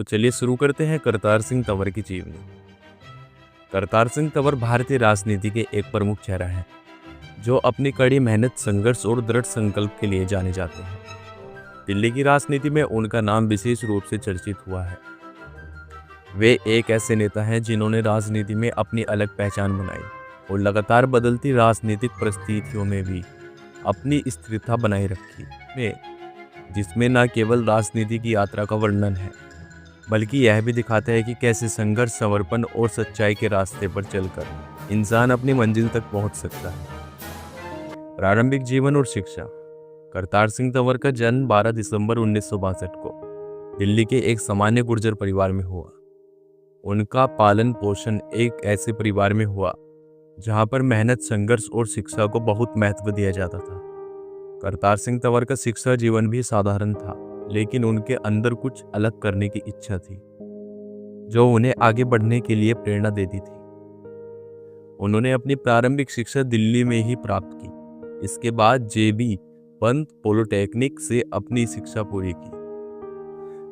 तो चलिए शुरू करते हैं करतार सिंह तंवर की जीवनी। करतार सिंह तंवर भारतीय राजनीति के एक प्रमुख चेहरा हैं, जो अपनी कड़ी मेहनत, संघर्ष और दृढ़ संकल्प के लिए जाने जाते हैं। दिल्ली की राजनीति में उनका नाम विशेष रूप से चर्चित हुआ है। वे एक ऐसे नेता हैं जिन्होंने राजनीति में अपनी अलग पहचान बनाई और लगातार बदलती राजनीतिक परिस्थितियों में भी अपनी स्थिरता बनाए रखी, जिसमें न केवल राजनीति की यात्रा का वर्णन है, बल्कि यह भी दिखाता है कि कैसे संघर्ष, समर्पण और सच्चाई के रास्ते पर चलकर इंसान अपनी मंजिल तक पहुंच सकता है। प्रारंभिक जीवन और शिक्षा। करतार सिंह तंवर का जन्म 12 दिसंबर 1962 को दिल्ली के एक सामान्य गुर्जर परिवार में हुआ। उनका पालन पोषण एक ऐसे परिवार में हुआ जहां पर मेहनत, संघर्ष और शिक्षा को बहुत महत्व दिया जाता था। करतार सिंह तंवर का शिक्षा जीवन भी साधारण था, लेकिन उनके अंदर कुछ अलग करने की इच्छा थी, जो उन्हें आगे बढ़ने के लिए प्रेरणा देती थी। उन्होंने अपनी प्रारंभिक शिक्षा दिल्ली में ही प्राप्त की। इसके बाद JB पंत पॉलिटेक्निक से अपनी शिक्षा पूरी की।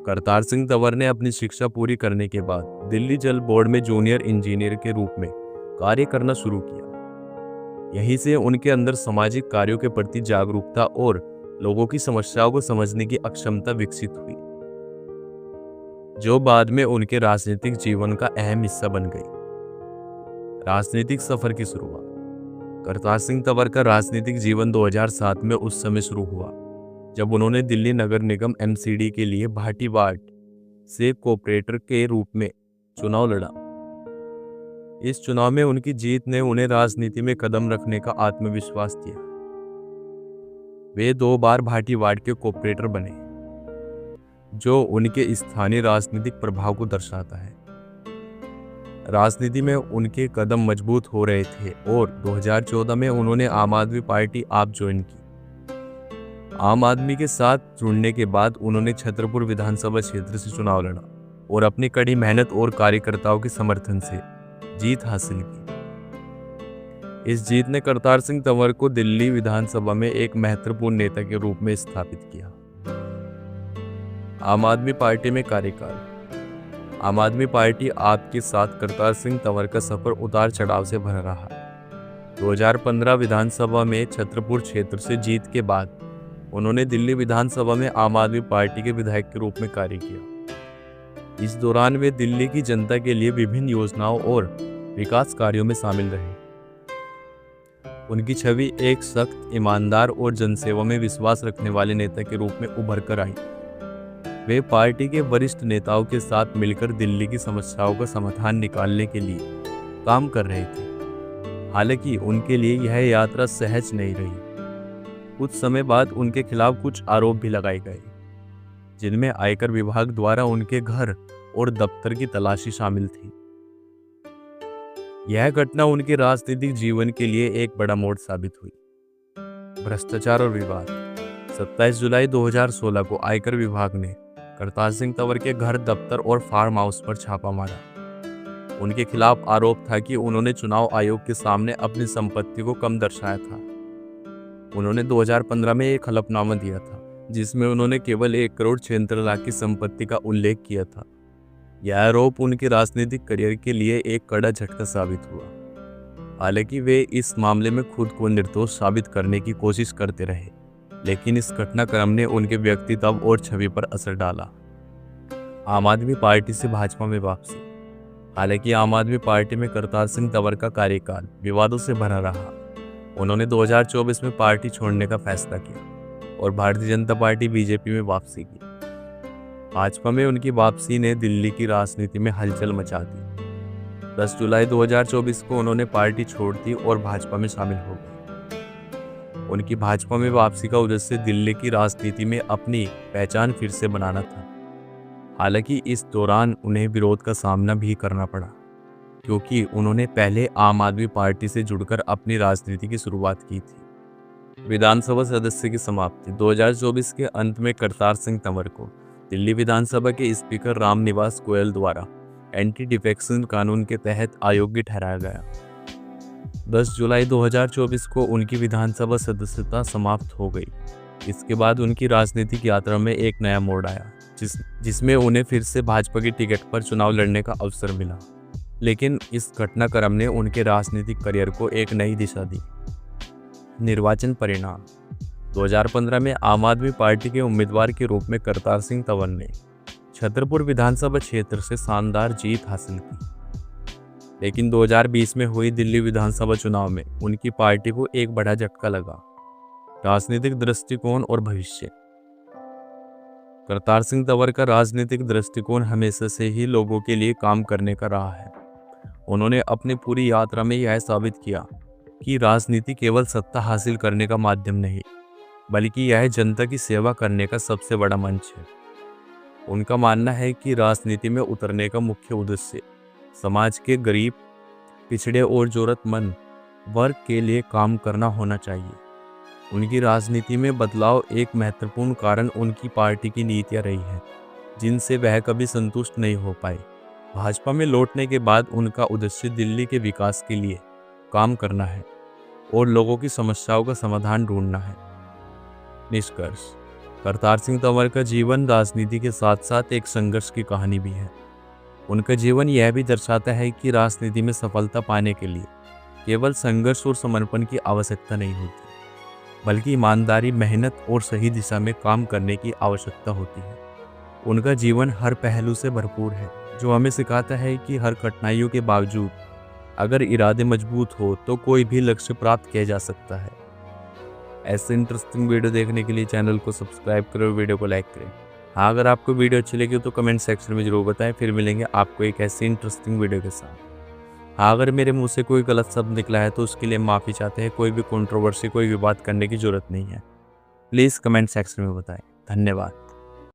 करतार सिंह तंवर ने अपनी शिक्षा पूरी करने के बाद दिल्ली जल बोर्ड में जूनियर इंजीनियर के रूप में कार्य करना शुरू किया। यहीं से उनके अंदर सामाजिक कार्यों के प्रति जागरूकता और लोगों की समस्याओं को समझने की अक्षमता विकसित हुई, जो बाद में उनके राजनीतिक जीवन का अहम हिस्सा बन गई। राजनीतिक सफर की शुरुआत। करतार सिंह तंवर का राजनीतिक जीवन 2007 में उस समय शुरू हुआ जब उन्होंने दिल्ली नगर निगम MCD के लिए भाटी वार्ड से कॉर्पोरेटर के रूप में चुनाव लड़ा। इस चुनाव में उनकी जीत ने उन्हें राजनीति में कदम रखने का आत्मविश्वास दिया। वे 2 बार भाटी वार्ड के कॉर्पोरेटर बने, जो उनके स्थानीय राजनीतिक प्रभाव को दर्शाता है। राजनीति में उनके कदम मजबूत हो रहे थे और 2014 में उन्होंने आम आदमी पार्टी आप ज्वाइन की। आम आदमी के साथ जुड़ने के बाद उन्होंने छतरपुर विधानसभा क्षेत्र से चुनाव लड़ा और अपनी कड़ी मेहनत और कार्यकर्ताओं के समर्थन से जीत हासिल की। इस जीत ने करतार सिंह तंवर को दिल्ली विधानसभा में एक महत्वपूर्ण नेता के रूप में स्थापित किया। आम आदमी पार्टी में कार्यकाल। आम आदमी पार्टी आप के साथ करतार सिंह तंवर का सफर उतार चढ़ाव से भरा रहा। 2015 विधानसभा में छतरपुर क्षेत्र से जीत के बाद उन्होंने दिल्ली विधानसभा में आम आदमी पार्टी के विधायक के रूप में कार्य किया। इस दौरान वे दिल्ली की जनता के लिए विभिन्न योजनाओं और विकास कार्यों में शामिल रहे। उनकी छवि एक सख्त, ईमानदार और जनसेवा में विश्वास रखने वाले नेता के रूप में उभर कर आई। वे पार्टी के वरिष्ठ नेताओं के साथ मिलकर दिल्ली की समस्याओं का समाधान निकालने के लिए काम कर रहे थे। हालांकि उनके लिए यह यात्रा सहज नहीं रही। कुछ समय बाद उनके खिलाफ कुछ आरोप भी लगाए गए, जिनमें आयकर विभाग द्वारा उनके घर और दफ्तर की तलाशी शामिल थी। यह घटना उनके राजनीतिक जीवन के लिए एक बड़ा मोड़ साबित हुई। भ्रष्टाचार और विवाद। 27 जुलाई 2016 को आयकर विभाग ने करतार सिंह तंवर के घर, दफ्तर और फार्म हाउस पर छापा मारा। उनके खिलाफ आरोप था कि उन्होंने चुनाव आयोग के सामने अपनी संपत्ति को कम दर्शाया था। उन्होंने 2015 में एक हलफनामा दिया था, जिसमें उन्होंने केवल 1 करोड़ 76 लाख की संपत्ति का उल्लेख किया था। यह आरोप उनके राजनीतिक करियर के लिए एक कड़ा झटका साबित हुआ। हालांकि वे इस मामले में खुद को निर्दोष साबित करने की कोशिश करते रहे, लेकिन इस घटनाक्रम ने उनके व्यक्तित्व और छवि पर असर डाला। आम आदमी पार्टी से भाजपा में वापसी। हालांकि आम आदमी पार्टी में करतार सिंह तंवर का कार्यकाल विवादों से भरा रहा। उन्होंने 2024 में पार्टी छोड़ने का फैसला किया और भारतीय जनता पार्टी BJP में वापसी की। भाजपा में उनकी वापसी ने दिल्ली की राजनीति में हलचल मचा दी। 10 जुलाई 2024 को उन्होंने पार्टी छोड़ दी और भाजपा में शामिल हो गए। उनकी भाजपा में वापसी का उद्देश्य दिल्ली की राजनीति में अपनी पहचान फिर से बनाना था। हालांकि इस दौरान उन्हें विरोध का सामना भी करना पड़ा, क्योंकि उन्होंने पहले आम आदमी पार्टी से जुड़कर अपनी राजनीति की शुरुआत की थी। विधानसभा सदस्य की समाप्ति। 2024 के अंत में करतार सिंह तंवर को दिल्ली विधानसभा के स्पीकर रामनिवास गोयल द्वारा एंटी डिफेक्शन कानून के तहत अयोग्य ठहराया गया। 10 जुलाई 2024 को उनकी विधानसभा सदस्यता समाप्त हो गई। इसके बाद उनकी राजनीतिक यात्रा में एक नया मोड़ आया, जिसमें उन्हें फिर से भाजपा की टिकट पर चुनाव लड़ने का अवसर मिला। लेकिन इस घटनाक्रम ने उनके राजनीतिक करियर को एक नई दिशा दी। निर्वाचन परिणाम 2015 में आम आदमी पार्टी के उम्मीदवार के रूप में करतार सिंह तंवर ने छतरपुर विधानसभा क्षेत्र से शानदार जीत हासिल की। लेकिन 2020 में हुई दिल्ली विधानसभा चुनाव में उनकी पार्टी को एक बड़ा झटका लगा। राजनीतिक दृष्टिकोण और भविष्य। करतार सिंह तंवर का राजनीतिक दृष्टिकोण हमेशा से ही लोगों के लिए काम करने का रहा है। उन्होंने अपनी पूरी यात्रा में यह साबित किया कि राजनीति केवल सत्ता हासिल करने का माध्यम नहीं, बल्कि यह जनता की सेवा करने का सबसे बड़ा मंच है। उनका मानना है कि राजनीति में उतरने का मुख्य उद्देश्य समाज के गरीब, पिछड़े और जरूरतमंद वर्ग के लिए काम करना होना चाहिए। उनकी राजनीति में बदलाव एक महत्वपूर्ण कारण उनकी पार्टी की नीतियां रही हैं, जिनसे वह कभी संतुष्ट नहीं हो पाए। भाजपा में लौटने के बाद उनका उद्देश्य दिल्ली के विकास के लिए काम करना है और लोगों की समस्याओं का समाधान ढूंढना है। निष्कर्ष: करतार सिंह तंवर का जीवन राजनीति के साथ साथ एक संघर्ष की कहानी भी है। उनका जीवन यह भी दर्शाता है कि राजनीति में सफलता पाने के लिए केवल संघर्ष और समर्पण की आवश्यकता नहीं होती, बल्कि ईमानदारी, मेहनत और सही दिशा में काम करने की आवश्यकता होती है। उनका जीवन हर पहलू से भरपूर है, जो हमें सिखाता है कि हर कठिनाइयों के बावजूद अगर इरादे मजबूत हो तो कोई भी लक्ष्य प्राप्त किया जा सकता है। ऐसे इंटरेस्टिंग वीडियो देखने के लिए चैनल को सब्सक्राइब करें और वीडियो को लाइक करें। हाँ, अगर आपको वीडियो अच्छी लगी तो कमेंट सेक्शन में जरूर बताएं। फिर मिलेंगे आपको एक ऐसी इंटरेस्टिंग वीडियो के साथ। हाँ, अगर मेरे मुंह से कोई गलत शब्द निकला है तो उसके लिए माफ़ी चाहते हैं। कोई भी कंट्रोवर्सी, कोई भी बात करने की जरूरत नहीं है। प्लीज़ कमेंट सेक्शन में बताएं। धन्यवाद।